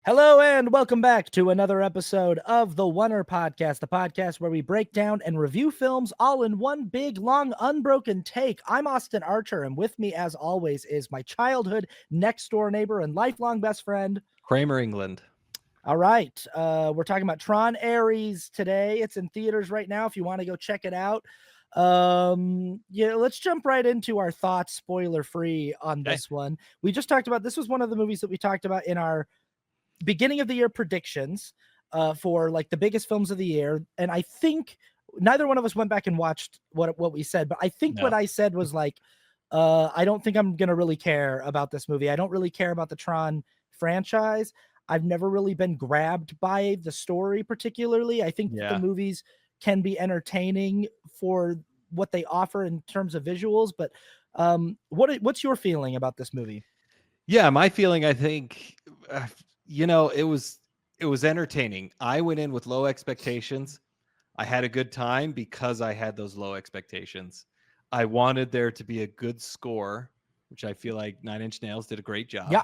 Hello and welcome back to another episode of the Oneer Podcast, the podcast where we break down and review films all in one big, long, unbroken take. I'm Austin Archer, and with me, as always, is my childhood next-door neighbor and lifelong best friend, Kramer, England. All right, we're talking about Tron Ares today. It's in theaters right now if you want to go check it out. Let's jump right into our thoughts, spoiler-free on this one. We just talked about, this was one of the movies that we talked about in our beginning of the year predictions for like the biggest films of the year, and I think neither one of us went back and watched what we said, but I think what I said was like, I don't think I'm gonna really care about this movie. I don't really care about the Tron franchise. I've never really been grabbed by the story particularly. I think the movies can be entertaining for what they offer in terms of visuals, but what's your feeling about this movie? Yeah, my feeling, I think, it was entertaining. I went in with low expectations. I had a good time because I had those low expectations. I wanted there to be a good score, which I feel like Nine Inch Nails did a great job. Yeah.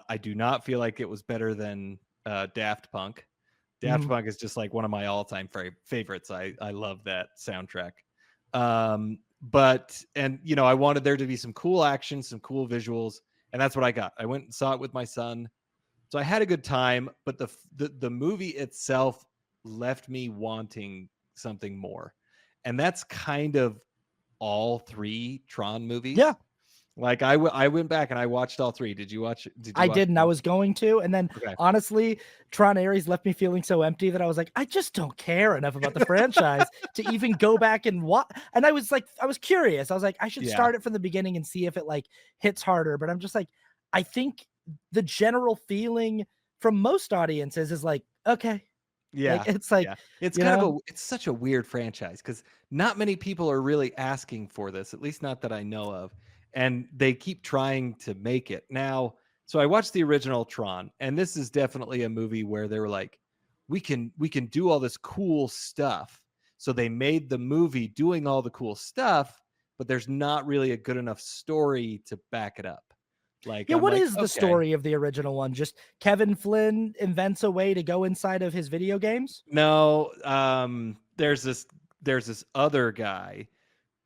I do not feel like it was better than Daft Punk. Daft Punk is just like one of my all-time favorites. I love that soundtrack. I wanted there to be some cool action, some cool visuals, and that's what I got. I went and saw it with my son. So I had a good time, but the movie itself left me wanting something more. And that's kind of all three Tron movies. Yeah. Like I went back and I watched all three. Did you watch? I didn't. I was going to, and then honestly, Tron Ares left me feeling so empty that I was like, I just don't care enough about the franchise to even go back and watch. And I was curious. I was like, I should start it from the beginning and see if it like hits harder. But I'm just like, I think the general feeling from most audiences is like, okay. Yeah. It's like, it's kind of it's such a weird franchise because not many people are really asking for this, at least not that I know of. And they keep trying to make it now. So I watched the original Tron, and this is definitely a movie where they were like, we can do all this cool stuff. So they made the movie doing all the cool stuff, but there's not really a good enough story to back it up. Like, what is the story of the original one? Just Kevin Flynn invents a way to go inside of his video games? No, there's this other guy.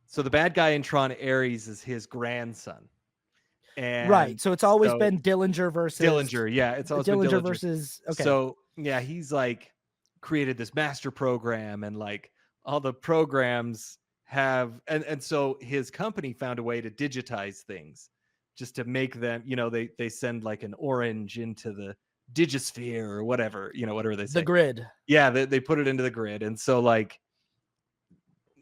So the bad guy in Tron Ares is his grandson. And right. So it's always been Dillinger versus Dillinger. Yeah, it's always Dillinger been Dillinger versus. Okay. So yeah, he's like created this master program, and like all the programs have, and so his company found a way to digitize things, just to make them, they send like an orange into the digisphere or whatever, whatever they say. The grid. Yeah, they put it into the grid, and so like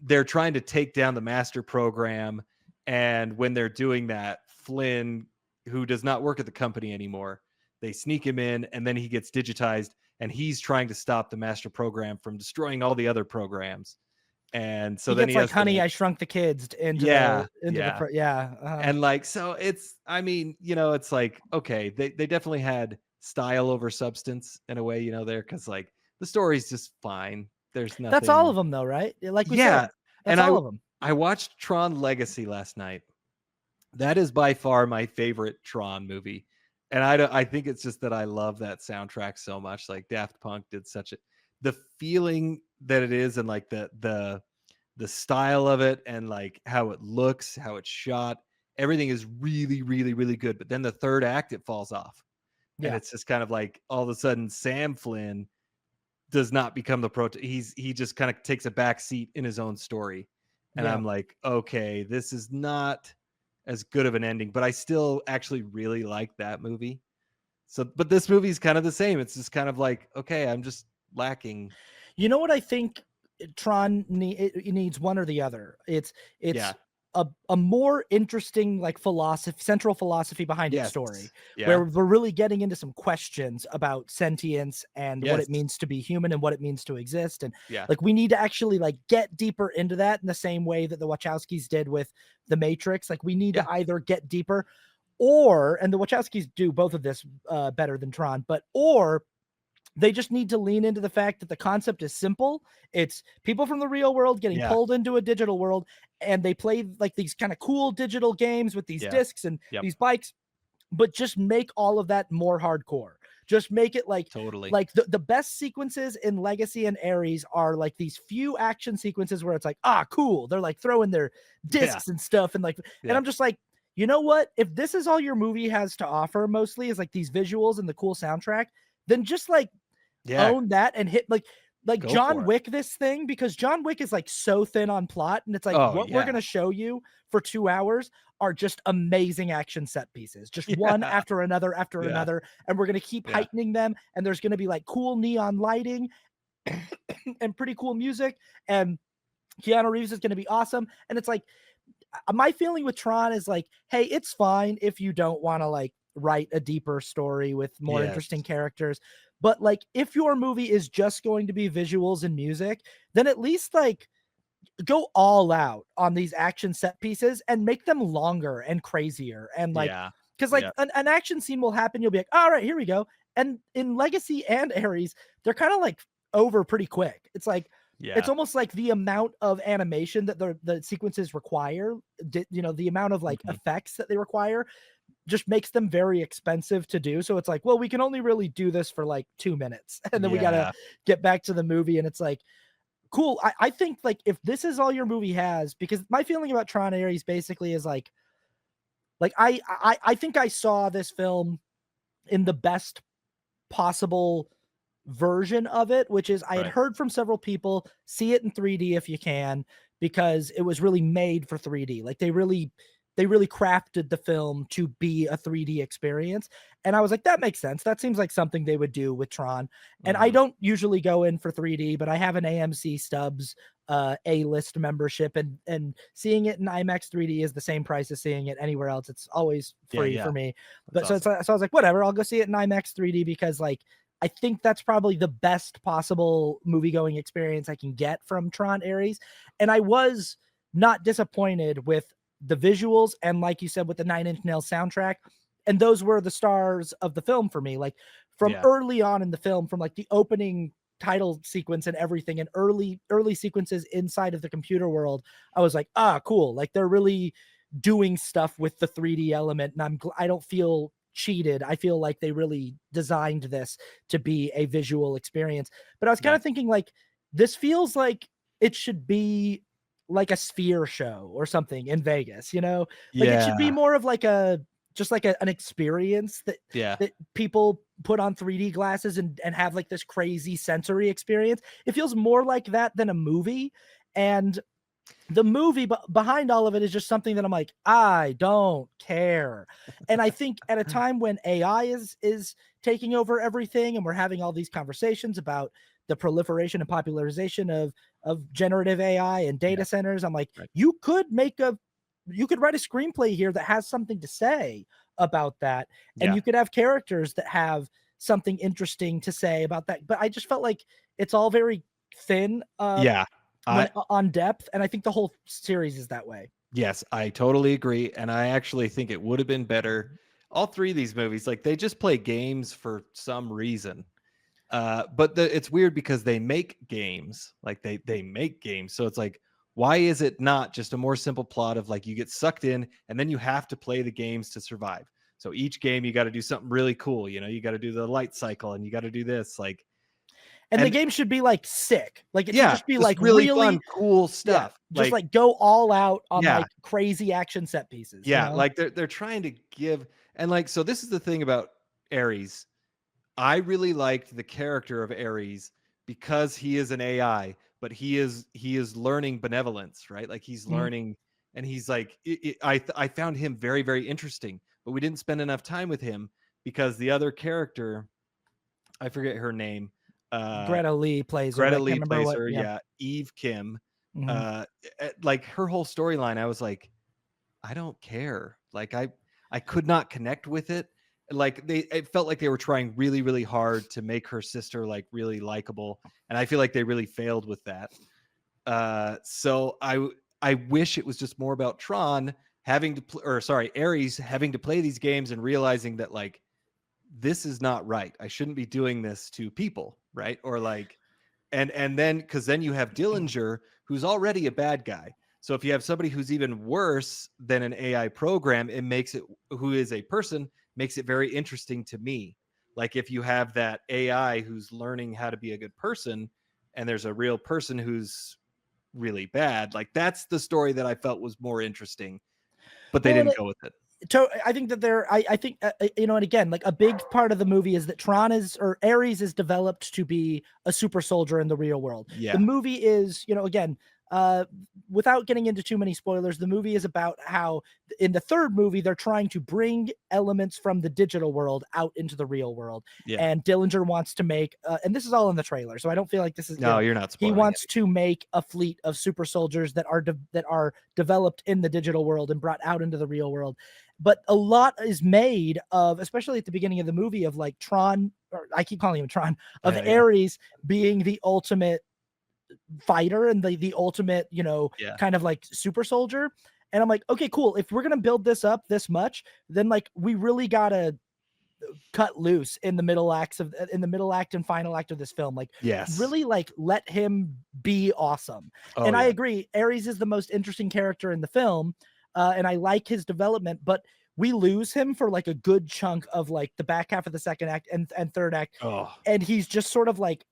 they're trying to take down the master program. And when they're doing that, Flynn, who does not work at the company anymore, they sneak him in, and then he gets digitized, and he's trying to stop the master program from destroying all the other programs. And so then he gets like Honey, I Shrunk the Kids into and like, so it's, I mean, it's like, okay, they definitely had style over substance in a way, there, because like the story's just fine. There's nothing. That's all of them though, right? Like we said, that's all of them. I watched Tron Legacy last night. That is by far my favorite Tron movie. And I think it's just that I love that soundtrack so much. Like Daft Punk did the feeling that it is, and like the style of it, and like how it looks, how it's shot, everything is really, really, really good. But then the third act, it falls off. Yeah. And it's just kind of like all of a sudden Sam Flynn does not become the he just kind of takes a back seat in his own story. And I'm like, okay, this is not as good of an ending, but I still actually really like that movie. So, but this movie is kind of the same. It's just kind of like, okay, I'm just lacking. You know what I think Tron needs, one or the other. It's a more interesting like central philosophy behind its story, where we're really getting into some questions about sentience and what it means to be human and what it means to exist. And like we need to actually like get deeper into that in the same way that the Wachowskis did with The Matrix. Like we need to either get deeper and the Wachowskis do both of this better than Tron, or they just need to lean into the fact that the concept is simple. It's people from the real world getting pulled into a digital world, and they play like these kind of cool digital games with these discs and these bikes, but just make all of that more hardcore. Just make it like totally the best sequences in Legacy and Ares are like these few action sequences where it's like, cool. They're like throwing their discs and stuff. And like, and I'm just like, you know what? If this is all your movie has to offer mostly is like these visuals and the cool soundtrack, then just like own that and hit like John Wick this thing, because John Wick is like so thin on plot, and it's like what we're gonna show you for 2 hours are just amazing action set pieces, just one after another after another, and we're gonna keep heightening them, and there's gonna be like cool neon lighting and pretty cool music, and Keanu Reeves is gonna be awesome. And it's like my feeling with Tron is like, hey, it's fine if you don't want to like write a deeper story with more interesting characters. But like, if your movie is just going to be visuals and music, then at least like go all out on these action set pieces and make them longer and crazier. And like, because like an action scene will happen. You'll be like, all right, here we go. And in Legacy and Ares, they're kind of like over pretty quick. It's like, it's almost like the amount of animation that the sequences require, you know, the amount of like effects that they require just makes them very expensive to do. So it's like, well, we can only really do this for like 2 minutes and then we got to get back to the movie. And it's like, cool. I think like if this is all your movie has, because my feeling about Tron Ares basically is like I think I saw this film in the best possible version of it, which is I had heard from several people, see it in 3D if you can, because it was really made for 3D. Like they really crafted the film to be a 3D experience. And I was like, that makes sense. That seems like something they would do with Tron. And I don't usually go in for 3D, but I have an AMC Stubs A-list membership, and seeing it in IMAX 3D is the same price as seeing it anywhere else. It's always free for me. But so I was like, whatever, I'll go see it in IMAX 3D, because like I think that's probably the best possible movie-going experience I can get from Tron Ares. And I was not disappointed with the visuals, and like you said, with the Nine Inch Nails soundtrack. And those were the stars of the film for me. Like from early on in the film, from like the opening title sequence and everything, and early sequences inside of the computer world, I was like, cool. Like they're really doing stuff with the 3D element, and I don't feel cheated. I feel like they really designed this to be a visual experience. But I was kind of thinking like, this feels like it should be like a Sphere show or something in Vegas, you know? Like it should be more of like an experience that people put on 3D glasses and have like this crazy sensory experience. It feels more like that than a movie. And the movie behind all of it is just something that I'm like, I don't care. And I think at a time when AI is taking over everything, and we're having all these conversations about the proliferation and popularization of generative AI and data centers, I'm like, you could write a screenplay here that has something to say about that. And you could have characters that have something interesting to say about that. But I just felt like it's all very thin. On depth, and I think the whole series is that way. Yes, I totally agree, and I actually think it would have been better. All three of these movies, like they just play games for some reason, but it's weird because they make games, like they make games. So it's like, why is it not just a more simple plot of like you get sucked in and then you have to play the games to survive? So each game you got to do something really cool. You know, you got to do the light cycle and you got to do this like. And the game should be like sick. Like it should just be like really fun, cool stuff. Just like go all out on like crazy action set pieces. Yeah, you know? like they're trying to give, and like, so this is the thing about Ares. I really liked the character of Ares because he is an AI, but he is learning benevolence, right? Like he's learning, and he's like, I found him very, very interesting, but we didn't spend enough time with him because the other character, I forget her name. Greta Lee plays her. Eve Kim. Like her whole storyline, I was like, I don't care. Like I could not connect with it. Like it felt like they were trying really, really hard to make her sister like really likable, and I feel like they really failed with that. So I wish it was just more about Tron having to Ares having to play these games and realizing that like this is not right. I shouldn't be doing this to people, right? Or like, and then because then you have Dillinger, who's already a bad guy. So if you have somebody who's even worse than an AI program, it makes it, who is a person, makes it very interesting to me. Like if you have that AI who's learning how to be a good person, and there's a real person who's really bad, like that's the story that I felt was more interesting, but they didn't go with it. I think that I think, and again, like a big part of the movie is that Ares is developed to be a super soldier in the real world. Yeah. The movie is, again, without getting into too many spoilers, the movie is about how in the third movie they're trying to bring elements from the digital world out into the real world. Yeah. And Dillinger wants to make, and this is all in the trailer, so I don't feel like this is. No, you're not spoiling. He wants to make a fleet of super soldiers that are developed in the digital world and brought out into the real world. But a lot is made of, especially at the beginning of the movie, of like Tron, or I keep calling him Tron, of Ares being the ultimate fighter and the ultimate, kind of like super soldier. And I'm like, okay, cool. If we're gonna build this up this much, then like we really gotta cut loose in the middle act and final act of this film. Like, really like let him be awesome. And I agree, Ares is the most interesting character in the film. And I like his development, but we lose him for like a good chunk of like the back half of the second act and third act. And he's just sort of like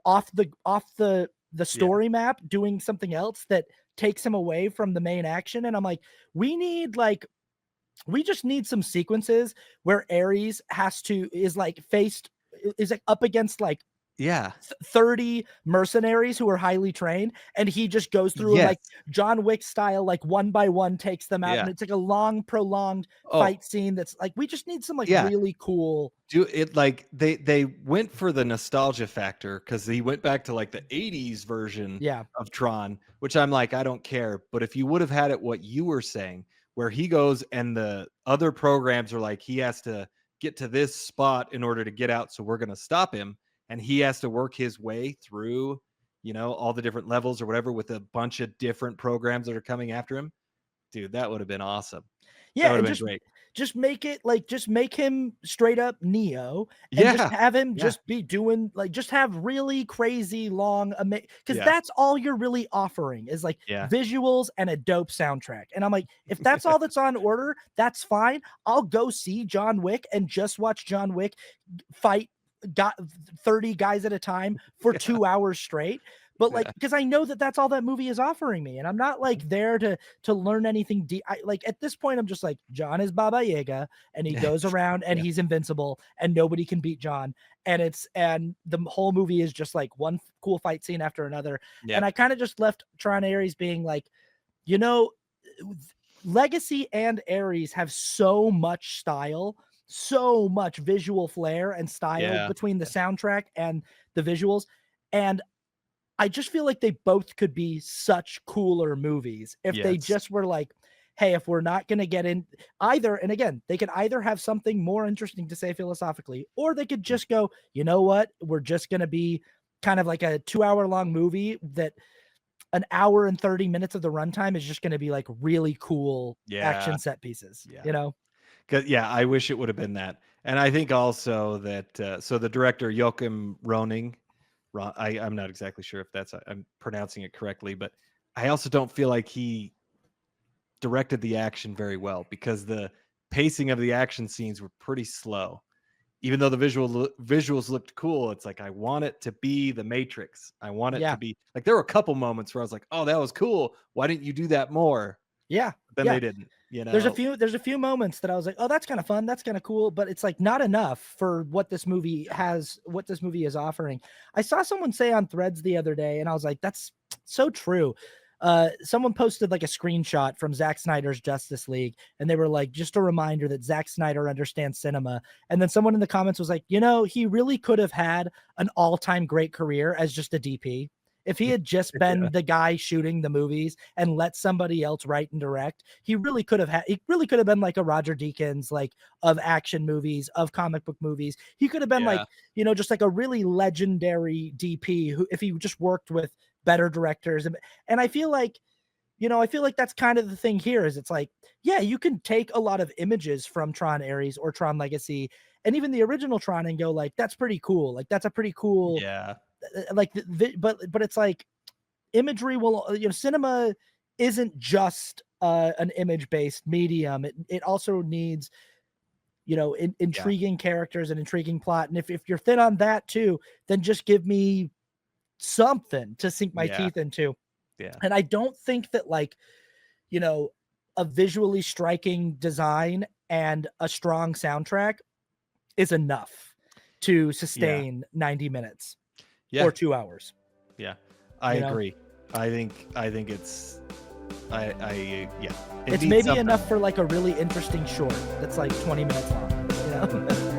off the story map doing something else that takes him away from the main action. And I'm like, we just need some sequences where Ares is like up against like 30 mercenaries who are highly trained, and he just goes through and like John Wick style, like one by one takes them out, and it's like a long prolonged fight scene that's like, we just need some like really cool do it. Like they went for the nostalgia factor because he went back to like the 80s version of Tron, which I'm like, I don't care. But if you would have had it what you were saying, where he goes and the other programs are like, he has to get to this spot in order to get out, so we're going to stop him, and he has to work his way through, all the different levels or whatever with a bunch of different programs that are coming after him. Dude, that would have been awesome. Yeah, that would have been great. Just make him straight up Neo, and just have him just be doing like, just have really crazy long, because that's all you're really offering is like visuals and a dope soundtrack. And I'm like, if that's all that's on order, that's fine. I'll go see John Wick and just watch John Wick fight got 30 guys at a time for 2 hours straight. But like, because I know that that's all that movie is offering me, and I'm not like there to learn anything deep. Like at this point, I'm just like, John is Baba Yaga, and he goes around and he's invincible, and nobody can beat John. And the whole movie is just like one cool fight scene after another. And I kind of just left Tron Ares being like, Legacy and Ares have so much style, so much visual flair and style between the soundtrack and the visuals. And I just feel like they both could be such cooler movies if they just were like, hey, if we're not going to get in either, and again, they could either have something more interesting to say philosophically, or they could just go, you know what, we're just going to be kind of like a 2-hour long movie that an hour and 30 minutes of the runtime is just going to be like really cool action set pieces, I wish it would have been that. And I think also that, so the director, Joachim Roning, I'm not exactly sure if I'm pronouncing it correctly, but I also don't feel like he directed the action very well, because the pacing of the action scenes were pretty slow. Even though the visuals looked cool, it's like, I want it to be the Matrix. I want it to be like, there were a couple moments where I was like, oh, that was cool. Why didn't you do that more? Yeah. But then they didn't. There's a few moments that I was like, oh, that's kind of fun, that's kind of cool, but it's like not enough for what this movie is offering. I saw someone say on Threads the other day, and I was like, that's so true. Someone posted like a screenshot from Zack Snyder's Justice League, and they were like, just a reminder that Zack Snyder understands cinema. And then someone in the comments was like, he really could have had an all-time great career as just a DP. If he had just been the guy shooting the movies and let somebody else write and direct, he really could have been like a Roger Deakins, like of action movies, of comic book movies. He could have been like, just like a really legendary DP who, if he just worked with better directors. And I feel like, that's kind of the thing here is it's like, you can take a lot of images from Tron Ares or Tron Legacy and even the original Tron and go like, that's pretty cool. Like that's a pretty cool, like, but it's like imagery will, cinema isn't just an image based medium. It also needs intriguing characters and intriguing plot. And if you're thin on that too, then just give me something to sink my teeth into. Yeah. And I don't think that a visually striking design and a strong soundtrack is enough to sustain 90 minutes or 2 hours. Yeah, I agree. I think it's it's maybe enough for like a really interesting short that's like 20 minutes long.